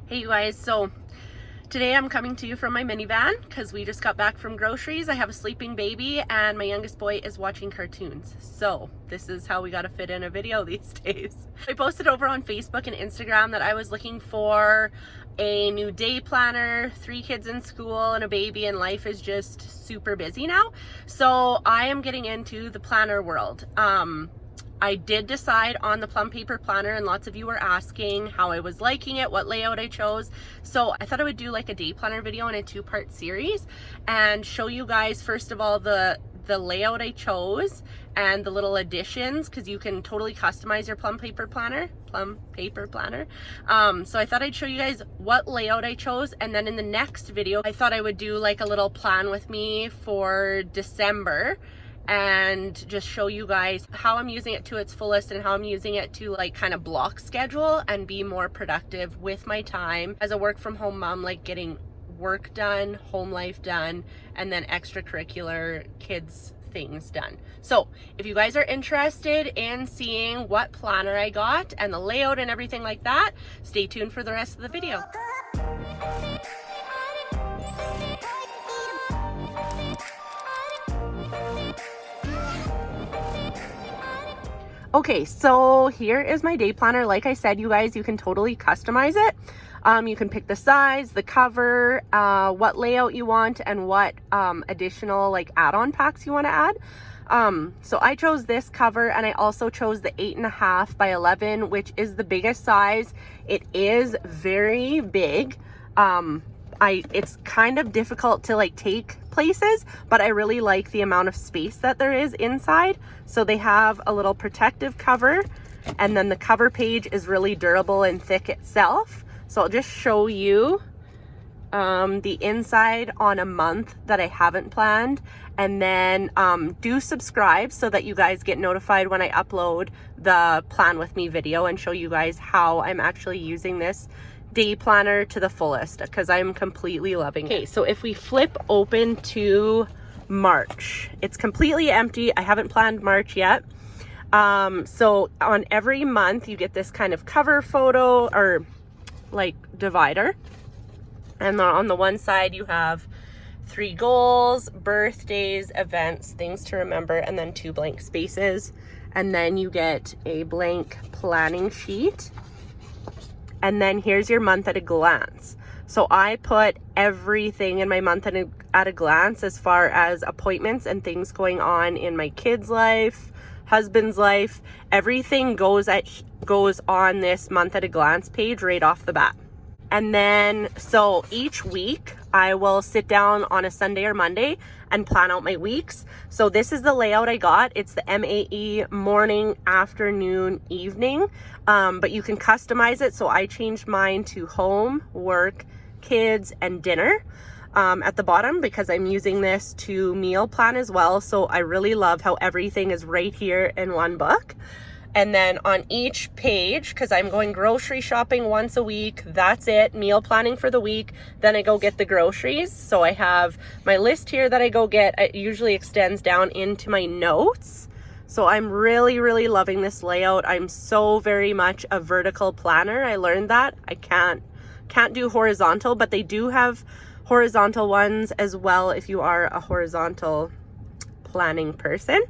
Hey you guys, so today I'm coming to you from my minivan because we just got back from groceries. I have a sleeping baby and my youngest boy is watching cartoons. So this is how we got to fit in a video these days. I posted over on Facebook and Instagram that I was looking for a new day planner, 3 kids in school and a baby, and life is just super busy now. So I am getting into the planner world. I did decide on the Plum paper planner, and lots of you were asking how I was liking it, what layout I chose. So I thought I would do like a day planner video in a 2-part series and show you guys first of all the layout I chose and the little additions, because you can totally customize your Plum paper planner. So I thought I'd show you guys what layout I chose, and then in the next video I thought I would do like a little plan with me for December and just show you guys how I'm using it to its fullest and how I'm using it to like kind of block schedule and be more productive with my time as a work from home mom, like getting work done, home life done, and then extracurricular kids things done. So if you guys are interested in seeing what planner I got and the layout and everything like that, stay tuned for the rest of the video. Okay, so here is my day planner. Like I said, you guys, you can totally customize it. You can pick the size, the cover, what layout you want, and what additional like add-on packs you want to add. So I chose this cover, and I also chose the 8.5 by 11, which is the biggest size. It is very big. It's kind of difficult to like take places, but I really like the amount of space that there is inside. So they have a little protective cover, and then the cover page is really durable and thick itself. So I'll just show you the inside on a month that I haven't planned, and then do subscribe so that you guys get notified when I upload the plan with me video and show you guys how I'm actually using this day planner to the fullest, because I'm completely loving it. Okay, so if we flip open to March, it's completely empty. I haven't planned March yet. So on every month you get this kind of cover photo or like divider, and on the one side you have 3 goals, birthdays, events, things to remember, and then 2 blank spaces, and then you get a blank planning sheet. And then here's your month at a glance. So I put everything in my month at a glance, as far as appointments and things going on in my kids' life, husband's life. Everything goes on this month at a glance page right off the bat. And then, so each week I will sit down on a Sunday or Monday and plan out my weeks. So this is the layout I got. It's the MAE morning, afternoon, evening, but you can customize it. So I changed mine to home, work, kids, and dinner at the bottom, because I'm using this to meal plan as well. So I really love how everything is right here in one book. And then on each page, because I'm going grocery shopping once a week, that's it, meal planning for the week, then I go get the groceries. So I have my list here that I go get. It usually extends down into my notes. So I'm really, really loving this layout. I'm so very much a vertical planner. I learned that. I can't do horizontal, but they do have horizontal ones as well if you are a horizontal planning person.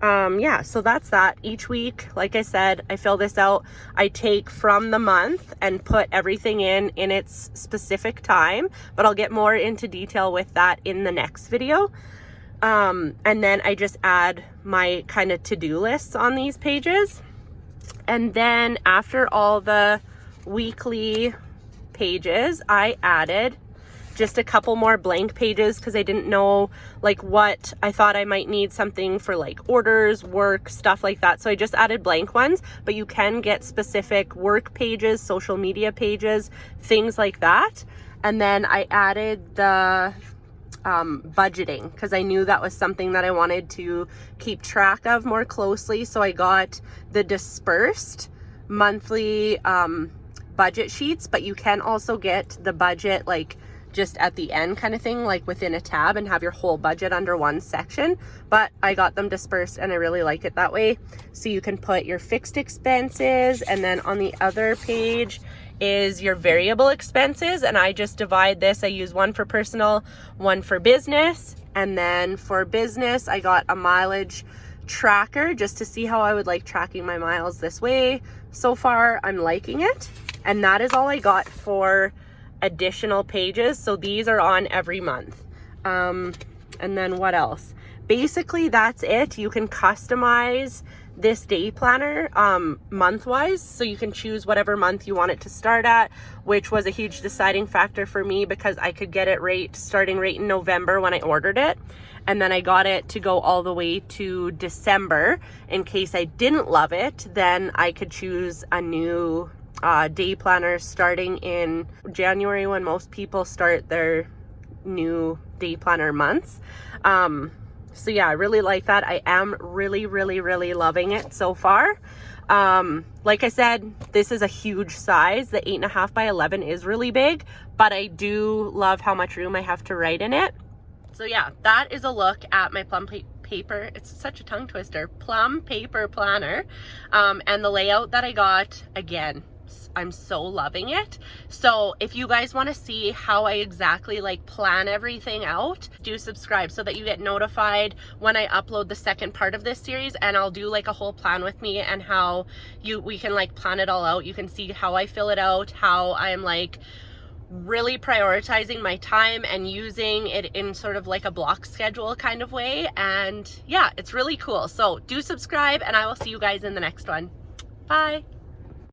Yeah, so that's that. Each week, like I said, I fill this out. I take from the month and put everything in its specific time, but I'll get more into detail with that in the next video. And then I just add my kind of to-do lists on these pages. And then after all the weekly pages, I added just a couple more blank pages, because I didn't know like what I thought I might need something for, like orders, work, stuff like that. So I just added blank ones, but you can get specific work pages, social media pages, things like that. And then I added the budgeting, because I knew that was something that I wanted to keep track of more closely. So I got the dispersed monthly budget sheets, but you can also get the budget like just at the end kind of thing, like within a tab, and have your whole budget under one section. But I got them dispersed and I really like it that way. So you can put your fixed expenses, and then on the other page is your variable expenses, and I just divide this. I use one for personal, one for business, and then for business I got a mileage tracker just to see how I would like tracking my miles this way. So far I'm liking it, and that is all I got for additional pages. So these are on every month. And then what else? Basically that's it. You can customize this day planner month-wise, so you can choose whatever month you want it to start at, which was a huge deciding factor for me because I could get it starting right in November when I ordered it, and then I got it to go all the way to December. In case I didn't love it, then I could choose a new day planner starting in January, when most people start their new day planner months. So yeah, I really like that. I am really loving it so far. Like I said, this is a huge size. The 8.5 by 11 is really big, but I do love how much room I have to write in it. So yeah, that is a look at my Plum paper. It's such a tongue twister. Plum paper planner, and the layout that I got. Again, I'm so loving it. So if you guys want to see how I exactly like plan everything out, do subscribe so that you get notified when I upload the second part of this series, and I'll do like a whole plan with me and how we can like plan it all out. You can see how I fill it out, how I'm like really prioritizing my time and using it in sort of like a block schedule kind of way. And yeah, it's really cool. So do subscribe, and I will see you guys in the next one. Bye.